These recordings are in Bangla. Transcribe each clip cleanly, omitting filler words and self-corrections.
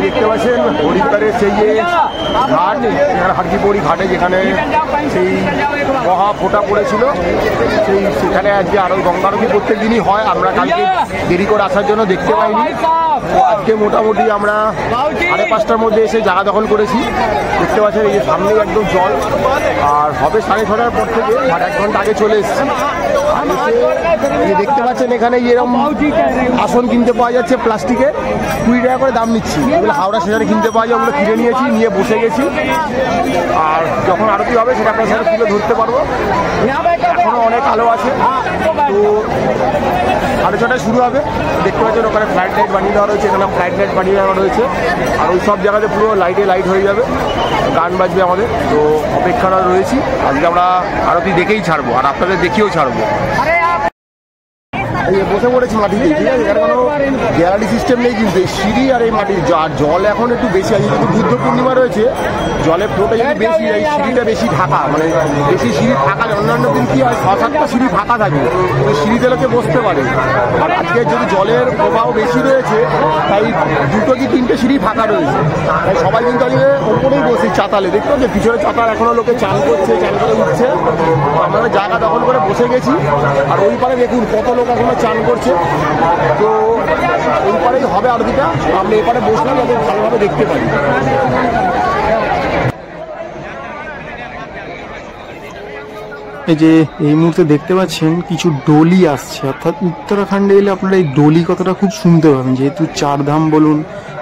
দেখতে পাচ্ছেন হরিদ্বারের সেই যে ঘাট, যেখানে হারকিপৌরি ঘাটে যেখানে সেই মহা ফোঁটা পড়েছিল, সেখানে আজকে আরও গঙ্গা আরতি প্রত্যেক দিনই হয়। আমরা কালকে দেরি করে আসার জন্য দেখতে পাইনি। তো আজকে মোটামুটি আমরা 5:30টার মধ্যে এসে জায়গা দখল করেছি। দেখতে পাচ্ছেন এই যে সামনেই একদম জল, আর হবে 6:30টার পর থেকে, 1 ঘন্টা আগে চলে এসেছি। দেখতে পাচ্ছেন এখানে এরকম আসন কিনতে পাওয়া যাচ্ছে প্লাস্টিকের, 20 টাকা করে দাম নিচ্ছি। এগুলো হাওড়া স্টেশনে কিনতে পাওয়া যায়, ওগুলো কিনে নিয়েছি, নিয়ে বসে গেছি। আর যখন আরতি হবে সেটা আপনার সাথে তুলে ধরতে পারবো। এখনও অনেক আলো আছে, তো 6:30টায় শুরু হবে। দেখতে পাচ্ছেন ওখানে ফ্লাইট লাইট বানিয়ে দেওয়া রয়েছে, এখানে ফ্লাইট লাইট বানিয়ে দেওয়া রয়েছে, আর ওই সব জায়গাতে পুরো লাইটে লাইট হয়ে যাবে, গান বাজবে আমাদের। তো অপেক্ষাটা রয়েছি, আজকে আমরা আরতি দেখেই ছাড়বো, আর আপনাদের দেখিয়েও ছাড়বো। এই বসে পড়েছি মাটিতে, ঠিক আছে, এখানে কোনো গ্যালারি সিস্টেম নেই, কিন্তু সিঁড়ি আর এই মাটির জল এখন একটু বেশি আছে, যেহেতু বুদ্ধ পূর্ণিমা রয়েছে, জলের ফ্লোটা একটু বেশি, এই সিঁড়িটা বেশি ঢাকা, মানে বেশি সিঁড়ি ফাঁকা। অন্যান্য দিন কি হয় 6-7টা সিঁড়ি ফাঁকা থাকে, ওই সিঁড়িতে লোকে বসতে পারে। আর আজকে যদি জলের প্রবাহ বেশি রয়েছে, তাই 2 কি 3টে সিঁড়ি ফাঁকা রয়েছে, তাই সবাই কিন্তু আজকে ওপরেই বসে চাতালে। দেখতে যে পিছনে চাতাল, এখনো লোকে চান করছে, চান করে উঠছে। আমরা জায়গা দখল করে বসে গেছি, আর ওই পারে দেখুন কত লোক এখনো চান করছে। তো ওই পারেই হবে আরতিটা, আমরা এপারে বসলাম যাতে ভালোভাবে দেখতে পারি। এই যে এই মুহূর্তে দেখতে পাচ্ছেন কিছু ডলি আসছে, অর্থাৎ উত্তরাখণ্ডে এলে আপনারা এই ডলি কথাটা খুব শুনতে পাবেন। যেহেতু 4 ধাম বলুন,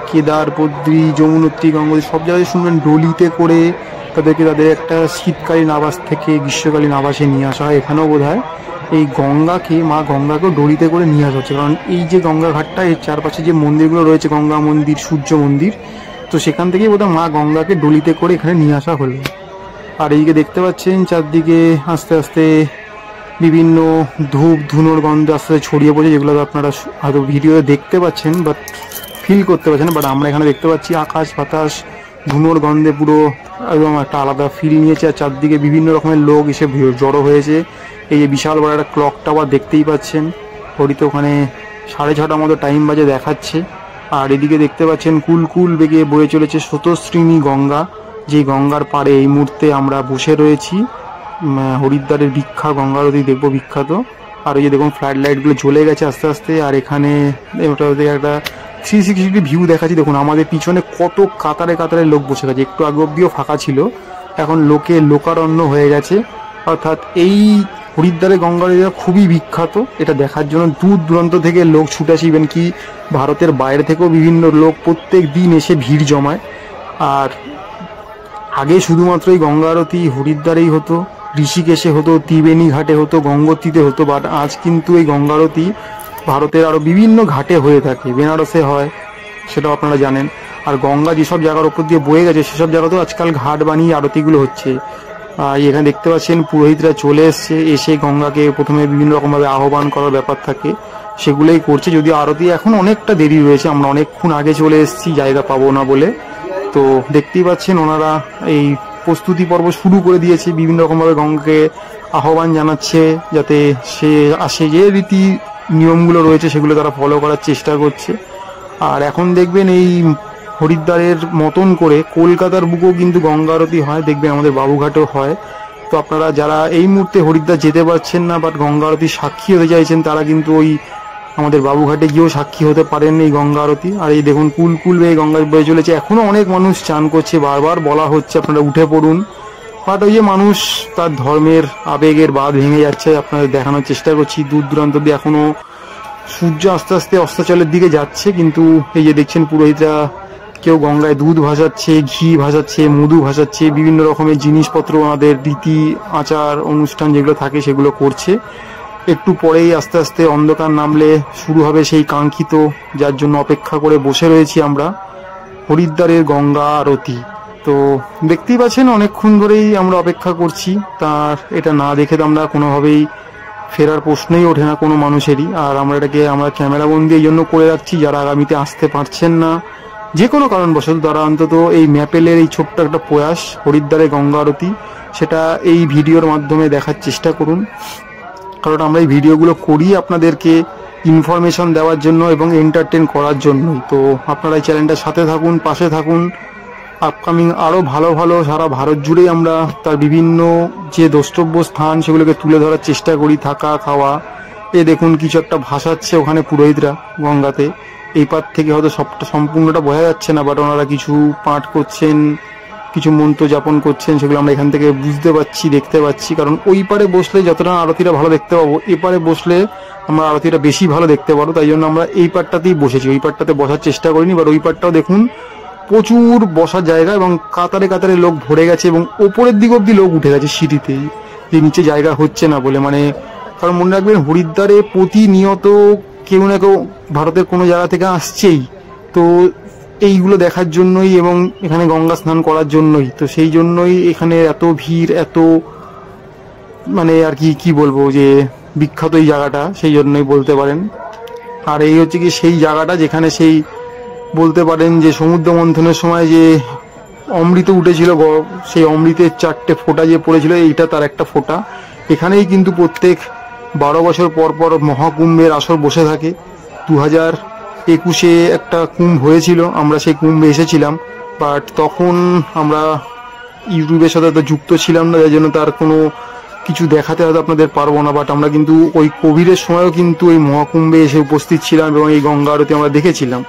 কেদার, বদ্রী, যমুনোত্রী, গঙ্গোত্রী, সব জায়গায় শুনবেন ডলিতে করে তাদেরকে তাদের একটা শীতকালীন আবাস থেকে গ্রীষ্মকালীন আবাসে নিয়ে আসা হয়। এখানেও বোধ হয় এই গঙ্গাকে, মা গঙ্গাকেও ডলিতে করে নিয়ে আসা হচ্ছে, কারণ এই যে গঙ্গা ঘাটটা, এর চারপাশে যে মন্দিরগুলো রয়েছে, গঙ্গা মন্দির, সূর্য মন্দির, তো সেখান থেকেই বোধহয় মা গঙ্গাকে ডলিতে করে এখানে নিয়ে আসা হলো। আর এইদিকে দেখতে পাচ্ছেন চারদিকে আস্তে আস্তে বিভিন্ন ধূপ ধুনোর গন্ধ আস্তে আস্তে ছড়িয়ে পড়ে, যেগুলো আপনারা হয়তো ভিডিওতে দেখতে পাচ্ছেন বাট ফিল করতে পারছেন। বাট আমরা এখানে দেখতে পাচ্ছি আকাশ বাতাস ধুনোর গন্ধে পুরো একদম একটা আলাদা ফিল নিয়েছে। আর চারদিকে বিভিন্ন রকমের লোক এসে জড়ো হয়েছে। এই যে বিশাল বড় একটা ক্লক টাওয়ার দেখতেই পাচ্ছেন, ঘড়িতে ওখানে 6:30টার মতো টাইম বাজে দেখাচ্ছে। আর এদিকে দেখতে পাচ্ছেন কুলকুল বেগে বয়ে চলেছে স্রোতস্বিনী গঙ্গা, যে গঙ্গার পাড়ে এই মুহূর্তে আমরা বসে রয়েছি। হরিদ্বারের বিখ্যাত গঙ্গা আরতি দেখবো, বিখ্যাত। আর ওই যে দেখুন ফ্লাড লাইটগুলো জ্বলে গেছে আস্তে আস্তে। আর এখানে ওটা একটা 360 ভিউ দেখাচ্ছি। দেখুন আমাদের পিছনে কত কাতারে কাতারে লোক বসে গেছে, একটু আগে অব্দিও ফাঁকা ছিল, এখন লোকে লোকারণ্য হয়ে গেছে। অর্থাৎ এই হরিদ্বারের গঙ্গা আরতি খুবই বিখ্যাত, এটা দেখার জন্য দূর দূরান্ত থেকে লোক ছুটে আসে, ইভেন কি ভারতের বাইরে থেকেও বিভিন্ন লোক প্রত্যেক দিন এসে ভিড় জমায়। আর আগে শুধুমাত্র এই গঙ্গা আরতি হরিদ্বারেই হতো, ঋষিকেশে হতো, ত্রিবেণী ঘাটে হতো, গঙ্গোত্রীতে হতো, বাট আজ কিন্তু এই গঙ্গা আরতি ভারতের আরও বিভিন্ন ঘাটে হয়ে থাকে। বেনারসে হয়, সেটাও আপনারা জানেন। আর গঙ্গা যেসব জায়গার ওপর দিয়ে বয়ে গেছে সেসব জায়গাতেও আজকাল ঘাট বানিয়ে আরতিগুলো হচ্ছে। এখানে দেখতে পাচ্ছেন পুরোহিতরা চলে এসে গঙ্গাকে প্রথমে বিভিন্ন রকমভাবে আহ্বান করার ব্যাপার থাকে, সেগুলোই করছে। যদিও আরতি এখন অনেকটা দেরি রয়েছে, আমরা অনেকক্ষণ আগে চলে এসেছি জায়গা পাবো না বলে। তো দেখতেই পাচ্ছেন ওনারা এই প্রস্তুতি পর্ব শুরু করে দিয়েছে, বিভিন্ন রকমভাবে গঙ্গাকে আহ্বান জানাচ্ছে যাতে সে আসে, যে রীতি নিয়মগুলো রয়েছে সেগুলো তারা ফলো করার চেষ্টা করছে। আর এখন দেখবেন এই হরিদ্বারের মতন করে কলকাতার বুকেও কিন্তু গঙ্গা আরতি হয়, দেখবেন আমাদের বাবুঘাটেও হয়। তো আপনারা যারা এই মুহূর্তে হরিদ্বার যেতে পারছেন না বাট গঙ্গা আরতির সাক্ষী হতে চাইছেন, তারা কিন্তু ওই আমাদের বাবুঘাটে গিয়েও সাক্ষী হতে পারেন এই গঙ্গা আরতি। আর এই দেখুন কুলকুল বেয়ে গঙ্গা বয়ে চলেছে, এখনো অনেক মানুষ চান করছে, বারবার বলা হচ্ছে আপনারা উঠে পড়ুন, বাট ওই যে মানুষ তার ধর্মের আবেগের বাঁধ ভেঙে যাচ্ছে। আপনাদের দেখানোর চেষ্টা করছি, দূর দূরান্ত দিয়ে এখনো সূর্য আস্তে আস্তে অস্তাচলের দিকে যাচ্ছে, কিন্তু এই যে দেখছেন পুরোহিতরা কেউ গঙ্গায় দুধ ভাসাচ্ছে, ঘি ভাসাচ্ছে, মধু ভাসাচ্ছে, বিভিন্ন রকমের জিনিসপত্র, আমাদের রীতি আচার অনুষ্ঠান যেগুলো থাকে সেগুলো করছে। একটু পরেই আস্তে আস্তে অন্ধকার নামলে শুরু হবে সেই কাঙ্ক্ষিত, যার জন্য অপেক্ষা করে বসে রয়েছি আমরা, হরিদ্বারের গঙ্গা আরতি। তো দেখতেই পাচ্ছেন অনেকক্ষণ ধরেই আমরা অপেক্ষা করছি, তার এটা না দেখে তো আমরা কোনোভাবেই ফেরার প্রশ্নই ওঠে না কোনো মানুষেরই। আর আমরা ক্যামেরাবন্দি এই জন্য করে রাখছি, যারা আগামীতে আসতে পারছেন না যে কোনো কারণবশত, তারা অন্তত এই ম্যাপেলের এই ছোট্ট একটা প্রয়াস হরিদ্বারের গঙ্গা আরতি, সেটা এই ভিডিওর মাধ্যমে দেখার চেষ্টা করুন। কারণ আমরা এই ভিডিওগুলো করি আপনাদেরকে ইনফরমেশন দেওয়ার জন্য এবং এন্টারটেন করার জন্যই। তো আপনারা এই চ্যানেলটার সাথে থাকুন, পাশে থাকুন। আপকামিং আরও ভালো ভালো সারা ভারত জুড়েই আমরা তার বিভিন্ন যে দ্রষ্টব্য স্থান সেগুলোকে তুলে ধরার চেষ্টা করি, থাকা খাওয়া। এ দেখুন কিছু একটা ভাসাচ্ছে ওখানে পুরোহিতরা গঙ্গাতে। এই পার থেকে হয়তো সবটা সম্পূর্ণটা বোঝা যাচ্ছে না, বাট ওনারা কিছু পাঠ করছেন, কিছু মন্ত্র যাপন করছেন, সেগুলো আমরা এখান থেকে বুঝতে পারছি, দেখতে পাচ্ছি। কারণ ওই পারে বসলে যতটা আরতিটা ভালো দেখতে পাবো, এপারে বসলে আমরা আরতিটা বেশি ভালো দেখতে পারবো। তাই জন্য আমরা এই পারটাতেই বসেছি, ওই পারটাতে বসার চেষ্টা করিনি। বাট ওই পারটাও দেখুন প্রচুর বসার জায়গা এবং কাতারে কাতারে লোক ভরে গেছে এবং ওপরের দিক অব্দি লোক উঠে গেছে সিঁড়িতেই, যে নিচে জায়গা হচ্ছে না বলে। মানে কারণ মনে রাখবেন, হরিদ্বারে প্রতিনিয়ত কেউ না কেউ ভারতের কোনো জায়গা থেকে আসছেই, তো এইগুলো দেখার জন্যই এবং এখানে গঙ্গা স্নান করার জন্যই। তো সেই জন্যই এখানে এত ভিড়, এত মানে আর কি বলবো, যে বিখ্যাত এই জায়গাটা, সেই জন্যই বলতে পারেন। আর এই হচ্ছে কি সেই জায়গাটা যেখানে সেই বলতে পারেন যে সমুদ্র মন্থনের সময় যে অমৃত উঠেছিল, সেই অমৃতের 4টে ফোঁটা যে পড়েছিল, এইটা তার একটা ফোঁটা। এখানেই কিন্তু প্রত্যেক 12 বছর পর পর মহাকুম্ভের আসর বসে থাকে। 2021-এ একটা কুম্ভ হয়েছিল, আমরা সেই কুম্ভে এসেছিলাম, বাট তখন আমরা ইউটিউবের সাথে তো যুক্ত ছিলাম না, যার জন্য তার কোনো কিছু দেখাতে হয়তো আপনাদের পারবো না। বাট আমরা কিন্তু ওই কোভিডের সময়ও কিন্তু ওই মহাকুম্ভে এসে উপস্থিত ছিলাম এবং এই গঙ্গা আরতি আমরা দেখেছিলাম।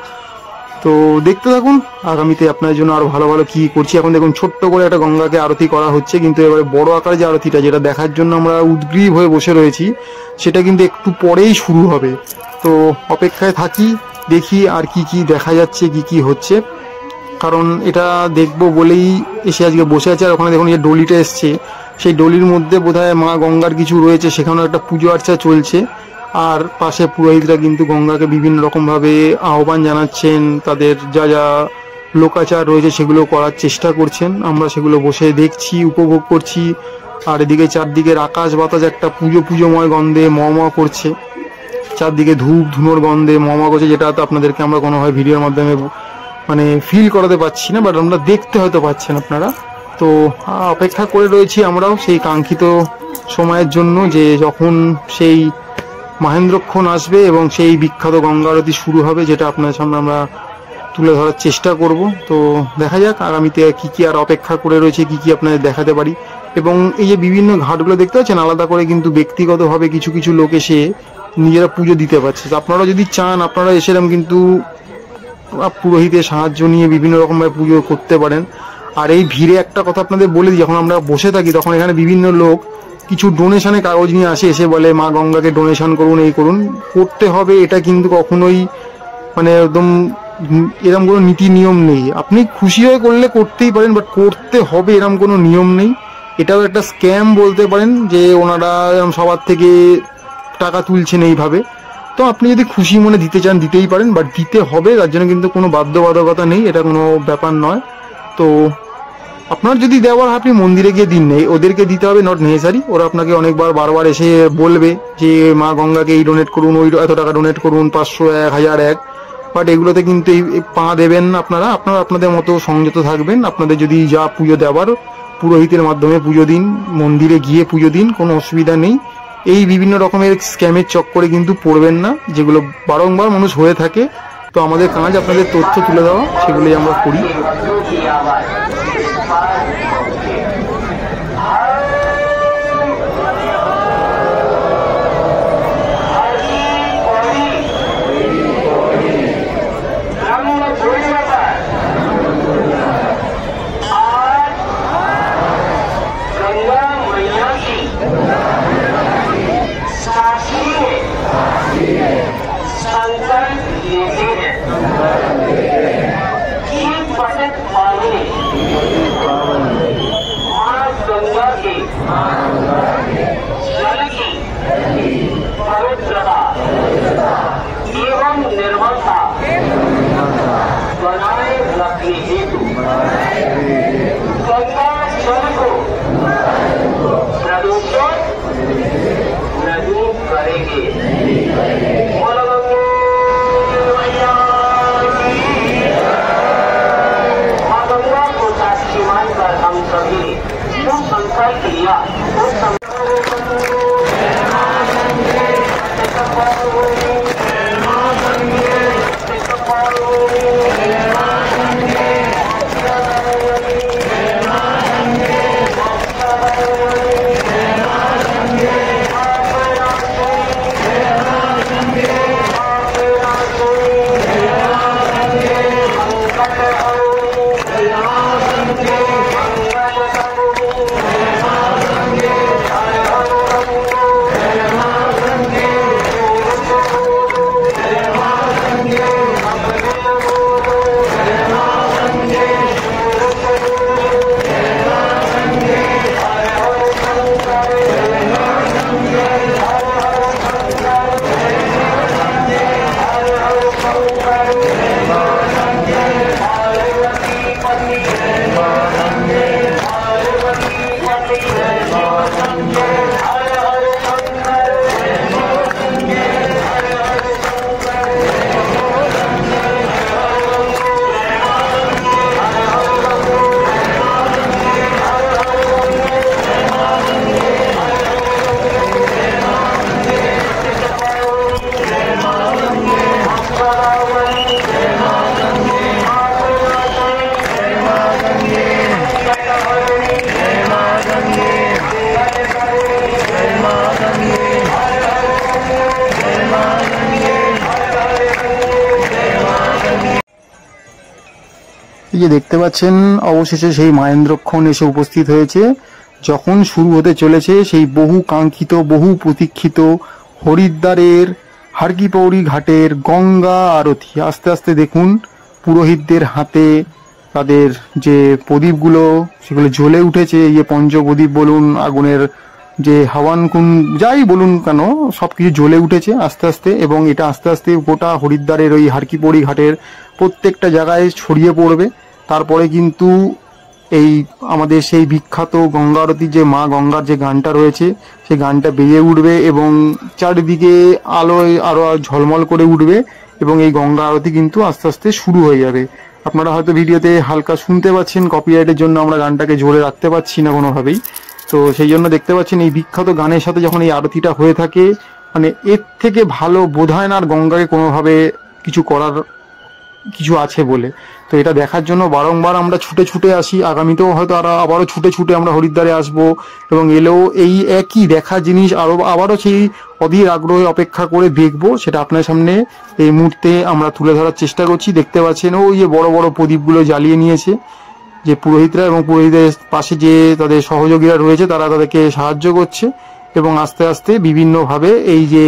তো দেখতে থাকুন, আগামীতে আপনার জন্য আরো ভালো ভালো কি করছি। এখন দেখুন ছোট্ট করে একটা গঙ্গাকে আরতি করা হচ্ছে, কিন্তু এবারে বড় আকারে যে আরতিটা, যেটা দেখার জন্য আমরা উদগ্রীব হয়ে বসে রয়েছি, সেটা কিন্তু একটু পরেই শুরু হবে। তো অপেক্ষায় থাকি, দেখি আর কি দেখা যাচ্ছে, কি হচ্ছে। কারণ এটা দেখবো বলেই এসে আজকে বসে আছে। আর ওখানে দেখুন যে ডলিটা এসছে, সেই ডলির মধ্যে বোধহয় মা গঙ্গার কিছু রয়েছে, সেখানেও একটা পুজো আর্চা চলছে। আর পাশে পুরোহিতরা কিন্তু গঙ্গাকে বিভিন্ন রকমভাবে আহ্বান জানাচ্ছেন, তাদের যা যা লোকাচার রয়েছে সেগুলো করার চেষ্টা করছেন। আমরা সেগুলো বসে দেখছি, উপভোগ করছি। আর এদিকে চারদিকের আকাশ বাতাস একটা পুজোময় গন্ধে ম করছে, চারদিকে ধূপ ধুনোর গন্ধে ম করছে, যেটা তো আপনাদেরকে আমরা কোনোভাবে ভিডিওর মাধ্যমে মানে ফিল করাতে পারছি না, বাট আমরা দেখতে হয়তো পাচ্ছেন আপনারা। তো অপেক্ষা করে রয়েছি আমরাও সেই কাঙ্ক্ষিত সময়ের জন্য, যে যখন সেই মহেন্দ্রক্ষণ আসবে এবং সেই বিখ্যাত গঙ্গা আরতি শুরু হবে, যেটা আপনার সামনে আমরা তুলে ধরার চেষ্টা করব। তো দেখা যাক আগামীতে কি আর অপেক্ষা করে রয়েছে, কি আপনাদের দেখাতে পারি। এবং এই যে বিভিন্ন ঘাটগুলো দেখতে পাচ্ছেন, আলাদা করে কিন্তু ব্যক্তিগতভাবে কিছু কিছু লোক এসে নিজেরা পুজো দিতে পারছে। তো আপনারা যদি চান, আপনারা এসেরাম কিন্তু পুরোহিতের সাহায্য নিয়ে বিভিন্ন রকমভাবে পুজো করতে পারেন। আর এই ভিড়ে একটা কথা আপনাদের বলে দিই, যখন আমরা বসে থাকি তখন এখানে বিভিন্ন লোক কিছু ডোনেশনের কাগজ নিয়ে আসে, এসে বলে মা গঙ্গাকে ডোনেশন করুন, এই করুন। করতে হবে এটা কিন্তু কখনোই মানে একদম এরম কোনো নীতি নিয়ম নেই। আপনি খুশি হয়ে করলে করতেই পারেন, বাট করতে হবে এরম কোনো নিয়ম নেই। এটাও একটা স্ক্যাম বলতে পারেন, যে ওনারা এরম সবার থেকে টাকা তুলছেন এইভাবে। তো আপনি যদি খুশি মনে দিতে চান দিতেই পারেন, বাট দিতে হবে, তার জন্য কিন্তু কোনো বাধ্যবাধকতা নেই, এটা কোনো ব্যাপার নয়। তো আপনার যদি দেওয়ার আপনি মন্দিরে গিয়ে দিন, নেই ওদেরকে দিতে হবে, নট নেসেসারি। ওরা আপনাকে অনেকবার বারবার এসে বলবে যে মা গঙ্গাকে এই ডোনেট করুন, ওই এত টাকা ডোনেট করুন, 500, 1000, 1। বাট এগুলোতে কিন্তু এই পা দেবেন আপনারা আপনাদের মতো সংযত থাকবেন। আপনাদের যদি যা পুজো দেওয়ার পুরোহিতের মাধ্যমে পুজো দিন, মন্দিরে গিয়ে পুজো দিন, কোনো অসুবিধা নেই। এই বিভিন্ন রকমের স্ক্যামের চক্করে কিন্তু পড়বেন না, যেগুলো বারংবার মানুষ হয়ে থাকে। তো আমাদের কাজ আপনাদের তথ্য তুলে দেওয়া, সেগুলোই আমরা করি। एवं निर्मलता बनाए रखने हेतु गंगा जल को प्रदूषित नहीं करेंगे। मां गंगा को साक्षी मानकर हम सभी जो संकल्प किया उस এই যে দেখতে পাচ্ছেন অবশেষে সেই মাহেন্দ্রক্ষণ এসে উপস্থিত হয়েছে। যখন শুরু হতে চলেছে সেই বহু কাঙ্ক্ষিত বহু প্রতীক্ষিত হরিদ্বারের হারকিপৌরি ঘাটের গঙ্গা আরতি। আস্তে আস্তে দেখুন পুরোহিতদের হাতে তাদের যে প্রদীপগুলো সেগুলো জ্বলে উঠেছে। এই যে পঞ্চপ্রদীপ বলুন, আগুনের যে হাওয়ান কুণ্ড যাই বলুন কেন সবকিছু জ্বলে উঠেছে আস্তে আস্তে, এবং এটা আস্তে আস্তে গোটা হরিদ্বারের ওই হারকিপৌরি ঘাটের প্রত্যেকটা জায়গায় ছড়িয়ে পড়বে। তারপরে কিন্তু এই আমাদের সেই বিখ্যাত গঙ্গা আরতির যে মা গঙ্গার যে গানটা রয়েছে সেই গানটা বেজে উঠবে এবং চারিদিকে আলোয় আরো ঝলমল করে উঠবে, এবং এই গঙ্গা আরতি কিন্তু আস্তে আস্তে শুরু হয়ে যাবে। আপনারা হয়তো ভিডিওতে হালকা শুনতে পাচ্ছেন, কপিরাইটের জন্য আমরা গানটাকে জোরে রাখতে পারছি না কোনোভাবেই। তো সেই জন্য দেখতে পাচ্ছেন এই বিখ্যাত গানের সাথে যখন এই আরতিটা হয়ে থাকে, মানে এর থেকে ভালো বোধ হয় না আর গঙ্গাকে কোনোভাবে কিছু করার কিছু আছে বলে। তো এটা দেখার জন্য বারংবার আমরা ছুটে ছুটে আসি, আগামীতেও হয়তো আবারও ছুটে ছুটে আমরা হরিদ্বারে আসবো, এবং এলেও এই একই দেখা জিনিস আবারও সেই অধীর আগ্রহে অপেক্ষা করে দেখবো। সেটা আপনার সামনে এই মুহূর্তে আমরা তুলে ধরার চেষ্টা করছি। দেখতে পাচ্ছেন ওই যে বড় বড় প্রদীপগুলো জ্বালিয়ে নিয়েছে যে পুরোহিতরা, এবং পুরোহিতের পাশে যে তাদের সহযোগীরা রয়েছে তারা তাদেরকে সাহায্য করছে, এবং আস্তে আস্তে বিভিন্নভাবে এই যে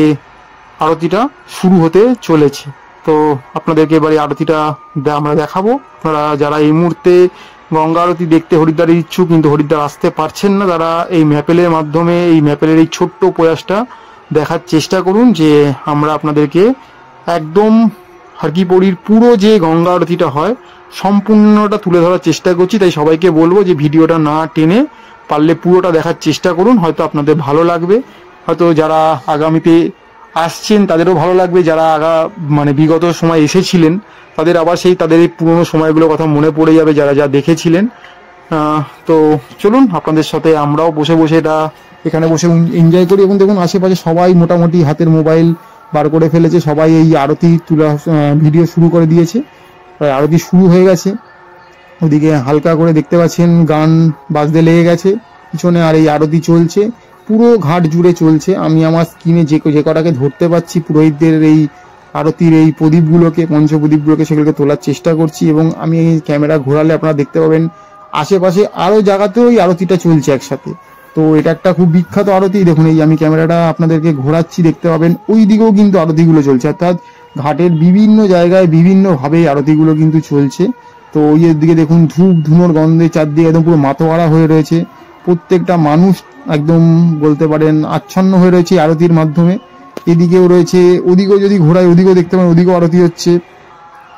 আরতিটা শুরু হতে চলেছে। তো আপনাদেরকে এবার এই আরতিটা আমরা দেখাবো। আপনারা যারা এই মুহূর্তে গঙ্গা আরতি দেখতে হরিদ্বারে ইচ্ছুক কিন্তু হরিদ্বার আসতে পারছেন না, তারা এই ম্যাপেলের মাধ্যমে এই ম্যাপেলের এই ছোট্ট প্রয়াসটা দেখার চেষ্টা করুন যে আমরা আপনাদেরকে একদম হারকিপৌরির পুরো যে গঙ্গা আরতিটা হয় সম্পূর্ণটা তুলে ধরার চেষ্টা করছি। তাই সবাইকে বলবো যে ভিডিওটা না টেনে পারলে পুরোটা দেখার চেষ্টা করুন, হয়তো আপনাদের ভালো লাগবে, হয়তো যারা আগামীতে আসছেন তাদেরও ভালো লাগবে, যারা বিগত সময় এসেছিলেন তাদের আবার সেই তাদের এই পুরোনো সময়গুলোর কথা মনে পড়ে যাবে যারা যা দেখেছিলেন। তো চলুন আপনাদের সাথে আমরাও বসে বসে এখানে বসে এনজয় করি। এবং দেখুন আশেপাশে সবাই মোটামুটি হাতের মোবাইল বার করে ফেলেছে, সবাই এই আরতি ভিডিও শুরু করে দিয়েছে। আরতি শুরু হয়ে গেছে, ওদিকে হালকা করে দেখতে পাচ্ছেন গান বাজতে লেগে গেছে পিছনে, আর এই আরতি চলছে পুরো ঘাট জুড়ে চলছে। আমি আমার স্ক্রিনে যে কটাকে ধরতে পারছি পুরোহিতদের এই আরতির এই প্রদীপগুলোকে, পঞ্চপ্রদীপগুলোকে, সেগুলোকে তোলার চেষ্টা করছি, এবং আমি এই ক্যামেরা ঘোরালে আপনারা দেখতে পাবেন আশেপাশে আরো জায়গাতেও এই আরতিটা চলছে একসাথে। তো এটা একটা খুব বিখ্যাত আরতি। দেখুন এই আমি ক্যামেরাটা আপনাদেরকে ঘোরাচ্ছি, দেখতে পাবেন ওই দিকেও কিন্তু আরতিগুলো চলছে, অর্থাৎ ঘাটের বিভিন্ন জায়গায় বিভিন্নভাবে আরতিগুলো কিন্তু চলছে। তো ওই দিকে দেখুন ধূপ ধুনোর গন্ধে চারদিকে একদম পুরো মাতোয়ারা হয়ে রয়েছে, প্রত্যেকটা মানুষ একদম বলতে পারেন আচ্ছন্ন হয়ে রয়েছে আরতির মাধ্যমে। এদিকেও রয়েছে, ওদিকেও যদি ঘোরায় ওদিকেও দেখতে পারেন ওদিকেও আরতি হচ্ছে।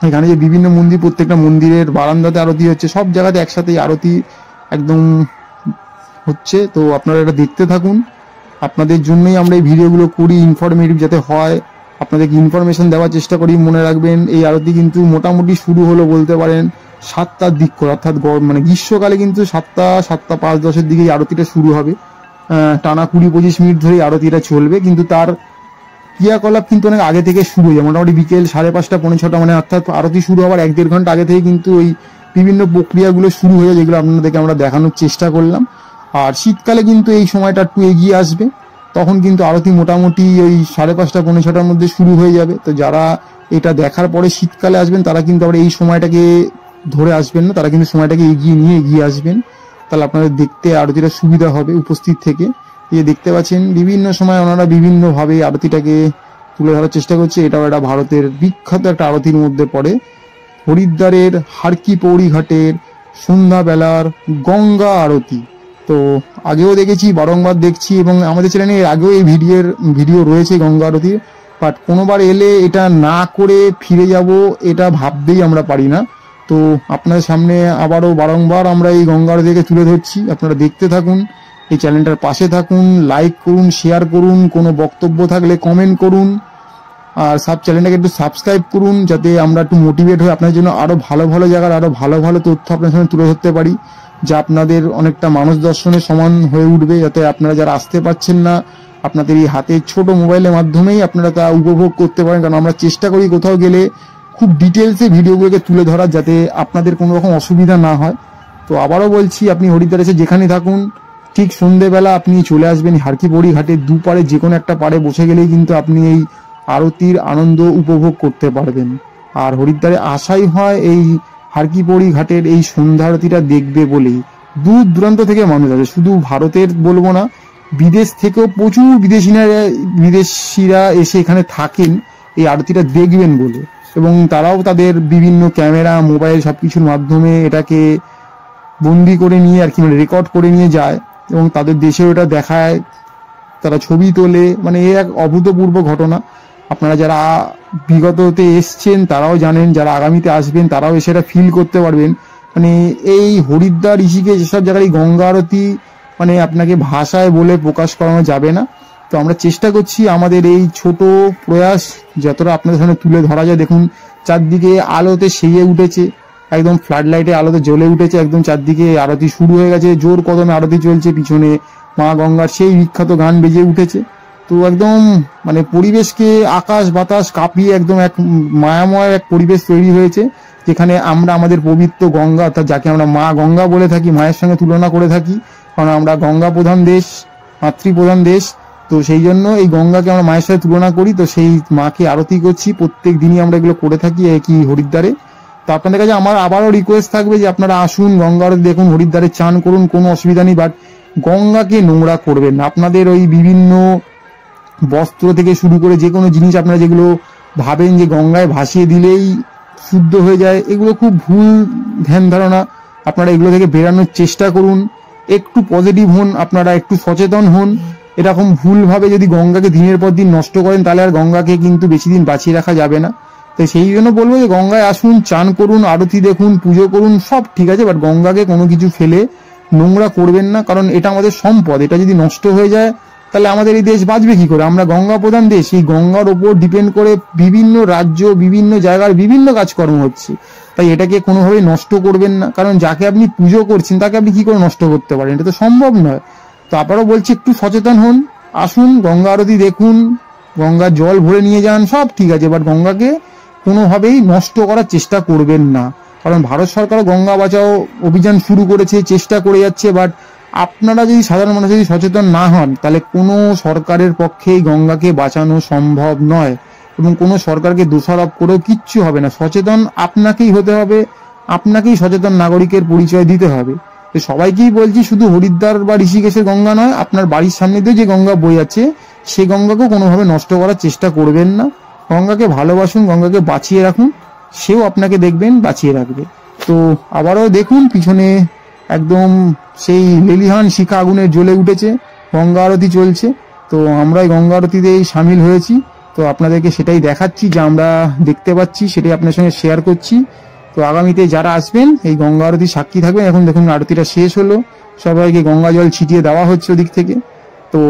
এখানে যে বিভিন্ন মন্দির, প্রত্যেকটা মন্দিরের বারান্দাতে আরতি হচ্ছে, সব জায়গাতে একসাথে আরতি একদম হচ্ছে। তো আপনারা এটা দেখতে থাকুন, আপনাদের জন্যই আমরা এই ভিডিওগুলো করি, ইনফরমেটিভ যাতে হয়, আপনাদেরকে ইনফরমেশন দেওয়ার চেষ্টা করি। মনে রাখবেন এই আরতি কিন্তু মোটামুটি শুরু হলো বলতে পারেন 7টার দিক করে, অর্থাৎ গ্রীষ্মকালে কিন্তু 7টা 5:10 দিকে এই আরতিটা শুরু হবে। টানা 20-25 মিনিট ধরে আরতিটা চলবে, কিন্তু তার ক্রিয়াকলাপ কিন্তু অনেক আগে থেকে শুরু হয়ে যায়, মোটামুটি বিকেল 5:30 পৌনে 6টা, অর্থাৎ আরতি শুরু হওয়ার 1-1.5 ঘন্টা আগে থেকে কিন্তু ওই বিভিন্ন প্রক্রিয়াগুলো শুরু হয়ে যায়, যেগুলো আপনাদেরকে আমরা দেখানোর চেষ্টা করলাম। আর শীতকালে কিন্তু এই সময়টা একটু এগিয়ে আসবে, তখন কিন্তু আরতি মোটামুটি ওই 5:30 পৌনে 6টার মধ্যে শুরু হয়ে যাবে। তো যারা এটা দেখার পরে শীতকালে আসবেন তারা কিন্তু আবার এই সময়টাকে ধরে আসবেন না, তারা কিন্তু সময়টাকে এগিয়ে আসবেন, তাহলে আপনাদের দেখতে আরতিটা সুবিধা হবে উপস্থিত থেকে। এই দেখতে পাচ্ছেন বিভিন্ন সময় ওনারা বিভিন্নভাবে আরতিটাকে তুলে ধরার চেষ্টা করছে। এটাও একটা ভারতের বিখ্যাত একটা আরতির মধ্যে পড়ে, হরিদ্বারের হারকিপৌরি ঘাটের সন্ধ্যাবেলার গঙ্গা আরতি। তো আগেও দেখেছি, বারংবার দেখছি, এবং আমাদের চ্যানেলে আগেও এই ভিডিও রয়েছে গঙ্গা আরতির, বাট কোনোবার এলে এটা না করে ফিরে যাব এটা ভাবতেই আমরা পারি না। তো আপনাদের সামনে আবারও বারংবার আমরা এই গঙ্গা আরতিকে তুলে ধরছি, আপনারা দেখতে থাকুন, এই চ্যানেলটার পাশে থাকুন, লাইক করুন, শেয়ার করুন, কোনো বক্তব্য থাকলে কমেন্ট করুন, আর চ্যানেলটাকে একটু সাবস্ক্রাইব করুন, যাতে আমরা একটু মোটিভেট হয়ে আপনার জন্য আরো ভালো ভালো জায়গার আরো ভালো ভালো তথ্য আপনার সামনে তুলে ধরতে পারি, যা আপনাদের অনেকটা মানুষ দর্শনের সমান হয়ে উঠবে, যাতে আপনারা যারা আসতে পারছেন না আপনাদের এই হাতে ছোট মোবাইলের মাধ্যমেই আপনারা তা উপভোগ করতে পারেন। কারণ আমরা চেষ্টা করি কোথাও গেলে খুব ডিটেলসে ভিডিওগুলোকে তুলে ধরার, যাতে আপনাদের কোনো রকম অসুবিধা না হয়। তো আবারও বলছি, আপনি হরিদ্বার এসে যেখানে থাকুন ঠিক সন্ধ্যেবেলা আপনি চলে আসবেন হারকিপৌরি ঘাটের দুপারে যে কোনো একটা পাড়ে বসে গেলেই কিন্তু আপনি এই আরতির আনন্দ উপভোগ করতে পারবেন। আর হরিদ্বারে আসাই হয় এই হারকিপড়ি ঘাটের এই সন্ধ্যা আরতিটা দেখবে বলেই দূর দূরান্ত থেকে মানুষ আসে। শুধু ভারতের বলবো না, বিদেশ থেকেও প্রচুর বিদেশিরা এসে এখানে থাকেন এই আরতিটা দেখবেন বলে, এবং তারাও তাদের বিভিন্ন ক্যামেরা, মোবাইল সবকিছুর মাধ্যমে এটাকে বন্দি করে নিয়ে আর কি, মানে রেকর্ড করে নিয়ে যায় এবং তাদের দেশেও এটা দেখায়, তারা ছবি তোলে। মানে এ এক অভূতপূর্ব ঘটনা। আপনারা যারা বিগততে এসছেন তারাও জানেন, যারা আগামীতে আসবেন তারাও এসে এটা ফিল করতে পারবেন। মানে এই হরিদ্বার, ঋষিকেশ এসব জায়গায় গঙ্গা আরতি মানে আপনাকে ভাষায় বলে প্রকাশ করানো যাবে না। তো আমরা চেষ্টা করছি আমাদের এই ছোট প্রয়াস যতটা আপনাদের সামনে তুলে ধরা যায়। দেখুন চারদিকে আলোতে সেজে উঠেছে, একদম ফ্লাড লাইটে আলোতে জ্বলে উঠেছে, একদম চারদিকে আরতি শুরু হয়ে গেছে, জোর কদমে আরতি চলছে, পিছনে মা গঙ্গার সেই বিখ্যাত গান বেজে উঠেছে। তো একদম মানে পরিবেশকে আকাশ বাতাস কাঁপিয়ে একদম এক মায়াময় এক পরিবেশ তৈরি হয়েছে, যেখানে আমরা আমাদের পবিত্র গঙ্গা, অর্থাৎ যাকে আমরা মা গঙ্গা বলে থাকি, মায়ের সঙ্গে তুলনা করে থাকি, কারণ আমরা গঙ্গা প্রধান দেশ, মাতৃপ্রধান দেশ। তো সেই জন্য এই গঙ্গাকে আমরা মায়ের সাথে তুলনা করি। তো সেই মাকে আরতি করছি, প্রত্যেক দিনই আমরা এগুলো করে থাকি একই হরিদ্বারে। তো আপনাদের কাছে আমার আবারও রিকোয়েস্ট থাকবে যে আপনারা আসুন, গঙ্গা আরতি দেখুন, হরিদ্বারে চান করুন, কোনো অসুবিধা নেই, বাট গঙ্গাকে নোংরা করবেন না। আপনাদের ওই বিভিন্ন বস্ত্র থেকে শুরু করে যে কোনো জিনিস আপনারা যেগুলো ভাবেন যে গঙ্গায় ভাসিয়ে দিলেই শুদ্ধ হয়ে যায়, এগুলো খুব ভুল ধ্যান ধারণা। আপনারা এগুলো থেকে বেরানোর চেষ্টা করুন, একটু পজিটিভ হন, আপনারা একটু সচেতন হন। এরকম ভুলভাবে যদি গঙ্গাকে দিনের পর দিন নষ্ট করেন তাহলে আর গঙ্গাকে কিন্তু বেশি দিন বাঁচিয়ে রাখা যাবে না। তো সেই জন্য বলবো যে গঙ্গায় আসুন, চান করুন, আরতি দেখুন, পুজো করুন, সব ঠিক আছে, বাট গঙ্গাকে কোনো কিছু ফেলে নোংরা করবেন না, কারণ এটা আমাদের সম্পদ। এটা যদি নষ্ট হয়ে যায় তাহলে আমাদের এই দেশ বাঁচবে কি করে? আমরা গঙ্গা প্রধান দেশ, এই গঙ্গার ওপর ডিপেন্ড করে বিভিন্ন রাজ্য, বিভিন্ন জায়গার বিভিন্ন কাজকর্ম হচ্ছে। তাই এটাকে কোনোভাবেই নষ্ট করবেন না, কারণ যাকে আপনি পুজো করছেন তাকে আপনি কি করে নষ্ট করতে পারেন? এটা তো সম্ভব নয়। তো আবারও বলছি, একটু সচেতন হন, আসুন, গঙ্গা আরতি দেখুন, গঙ্গার জল ভরে নিয়ে যান, সব ঠিক আছে, বাট গঙ্গাকে কোনোভাবেই নষ্ট করার চেষ্টা করবেন না। কারণ ভারত সরকার গঙ্গা বাঁচাও অভিযান শুরু করেছে, চেষ্টা করে যাচ্ছে, বাট আপনারা যদি সাধারণ মানুষ যদি সচেতন না হন তাহলে কোনো সরকারের পক্ষেই গঙ্গাকে বাঁচানো সম্ভব নয়, এবং কোনো সরকারকে দোষারোপ করেও কিচ্ছু হবে না। সচেতন আপনাকেই হতে হবে, আপনাকেই সচেতন নাগরিকের পরিচয় দিতে হবে। তো সবাইকেই বলছি, শুধু হরিদ্বার বা ঋষিকেশের গঙ্গা নয়, আপনার বাড়ির সামনে দিয়ে যে গঙ্গা বয়ে যাচ্ছে সেই গঙ্গাকেও কোনোভাবে নষ্ট করার চেষ্টা করবেন না। গঙ্গাকে ভালোবাসুন, গঙ্গাকে বাঁচিয়ে রাখুন, সেও আপনাকে দেখবেন বাঁচিয়ে রাখবে। তো আবারও দেখুন পিছনে একদম সেই লেলিহান শিখা আগুনের জ্বলে উঠেছে, গঙ্গা আরতি চলছে। তো আমরা এই গঙ্গা আরতিতেই সামিল হয়েছি, তো আপনাদেরকে সেটাই দেখাচ্ছি, যা আমরা দেখতে পাচ্ছি সেটাই আপনার সঙ্গে শেয়ার করছি। তো আগামীতে যারা আসবেন এই গঙ্গা আরতি সাক্ষী থাকবেন। এখন দেখুন আরতিটা শেষ হলো, সবাইকে গঙ্গা জল ছিটিয়ে দেওয়া হচ্ছে ওদিক থেকে। তো